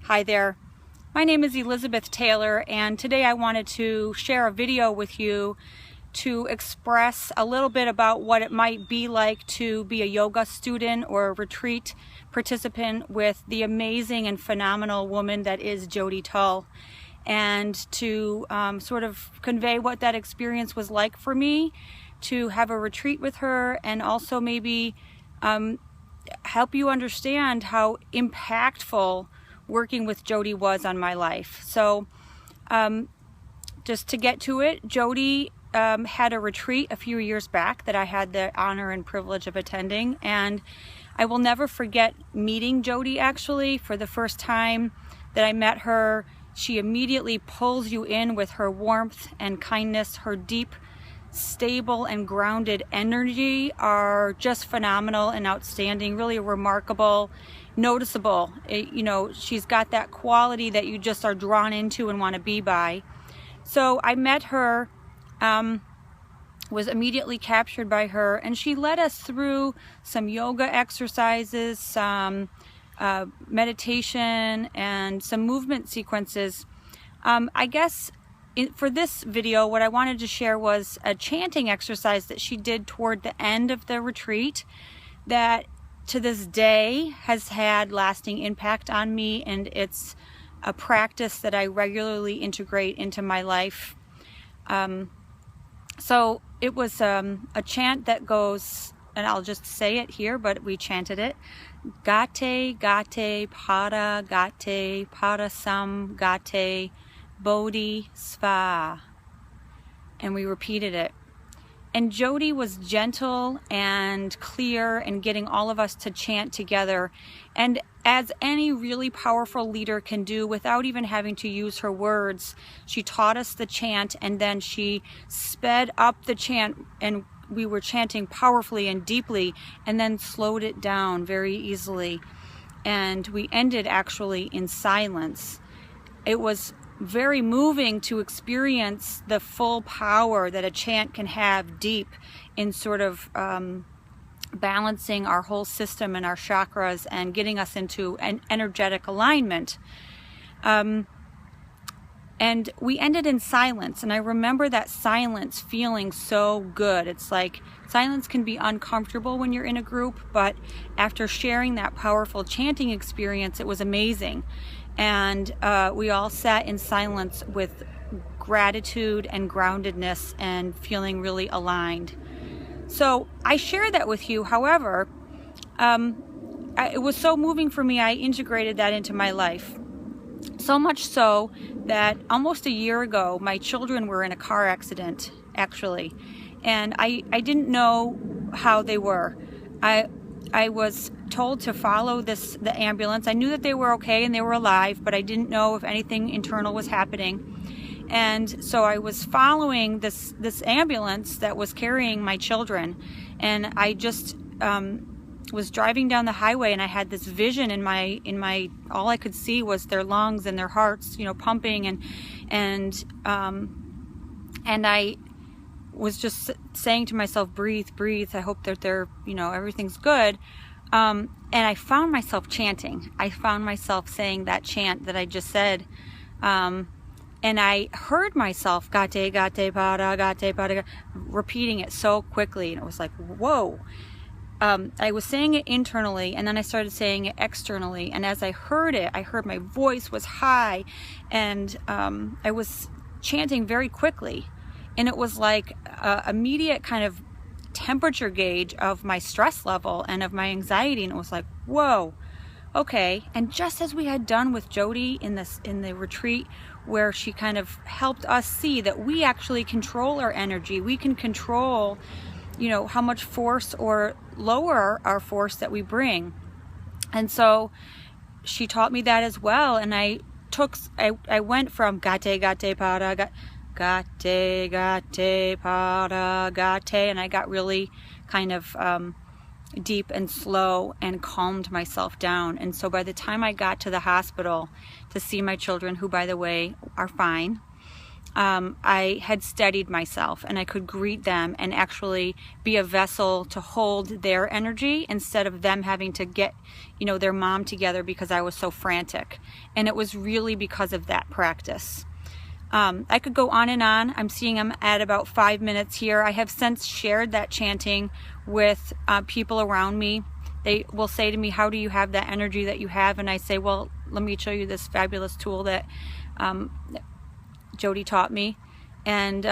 Hi there. My name is Elizabeth Taylor, and today I wanted to share a video with you to express a little bit about what it might be like to be a yoga student or a retreat participant with the amazing and phenomenal woman that is Jodi Tull, and to sort of convey what that experience was like for me to have a retreat with her, and also maybe help you understand how impactful working with Jodi was on my life. So just to get to it, Jodi had a retreat a few years back that I had the honor and privilege of attending, and I will never forget meeting Jodi. Actually, for the first time that I met her, she immediately pulls you in with her warmth and kindness. Her deep, stable and grounded energy are just phenomenal and outstanding, really remarkable, noticeable. She's got that quality that you just are drawn into and want to be by. So I met her, was immediately captured by her, and she led us through some yoga exercises, some meditation, and some movement sequences. I guess for this video, what I wanted to share was a chanting exercise that she did toward the end of the retreat that to this day has had lasting impact on me, and it's a practice that I regularly integrate into my life. So it was a chant that goes, and I'll just say it here, but we chanted it: Gate, Gate, Pada, Gate, Pada Sam, Gate, Bodhi Sva. And we repeated it. And Jodi was gentle and clear in getting all of us to chant together. And as any really powerful leader can do without even having to use her words, she taught us the chant, and then she sped up the chant, and we were chanting powerfully and deeply, and then slowed it down very easily. And we ended actually in silence. It was very moving to experience the full power that a chant can have deep in sort of balancing our whole system and our chakras and getting us into an energetic alignment. And we ended in silence, and I remember that silence feeling so good. It's like silence can be uncomfortable when you're in a group, but after sharing that powerful chanting experience, it was amazing. And we all sat in silence with gratitude and groundedness and feeling really aligned. So I share that with you. However, it was so moving for me, I integrated that into my life. So much so that almost a year ago, my children were in a car accident, actually. And I didn't know how they were. I was told to follow the ambulance. I knew that they were okay and they were alive, but I didn't know if anything internal was happening. And so I was following this ambulance that was carrying my children, and I just was driving down the highway, and I had this vision in my all I could see was their lungs and their hearts, pumping, and I was just saying to myself, breathe, breathe. I hope that they're, everything's good. And I found myself chanting. I found myself saying that chant that I just said. And I heard myself, Gate, Gate, Pada, Gate, Pada, repeating it so quickly. And it was like, whoa. I was saying it internally, and then I started saying it externally. And as I heard it, I heard my voice was high, and I was chanting very quickly. And it was like an immediate kind of temperature gauge of my stress level and of my anxiety. And it was like, whoa, okay. And just as we had done with Jodi in the retreat, where she kind of helped us see that we actually control our energy. We can control, how much force or lower our force that we bring. And so she taught me that as well. And I went from Gate, Gate, Pada, Gate, Gate, Pada, Gate, and I got really kind of deep and slow and calmed myself down. And so by the time I got to the hospital to see my children, who by the way are fine, I had steadied myself and I could greet them and actually be a vessel to hold their energy instead of them having to get, their mom together because I was so frantic. And it was really because of that practice. I could go on and on. I'm seeing I'm at about 5 minutes here. I have since shared that chanting with people around me. They will say to me, how do you have that energy that you have? And I say, well, let me show you this fabulous tool that Jody taught me, and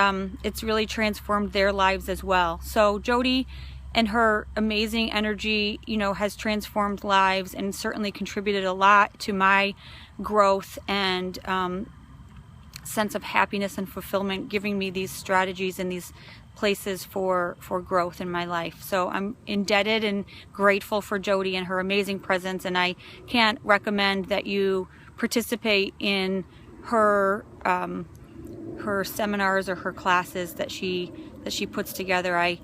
it's really transformed their lives as well. So Jody and her amazing energy, has transformed lives and certainly contributed a lot to my growth and sense of happiness and fulfillment, giving me these strategies and these places for growth in my life. So I'm indebted and grateful for Jody and her amazing presence, and I can't recommend that you participate in her seminars or her classes that she puts together. I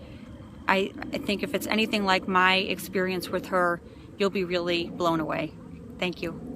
think if it's anything like my experience with her, you'll be really blown away. Thank you.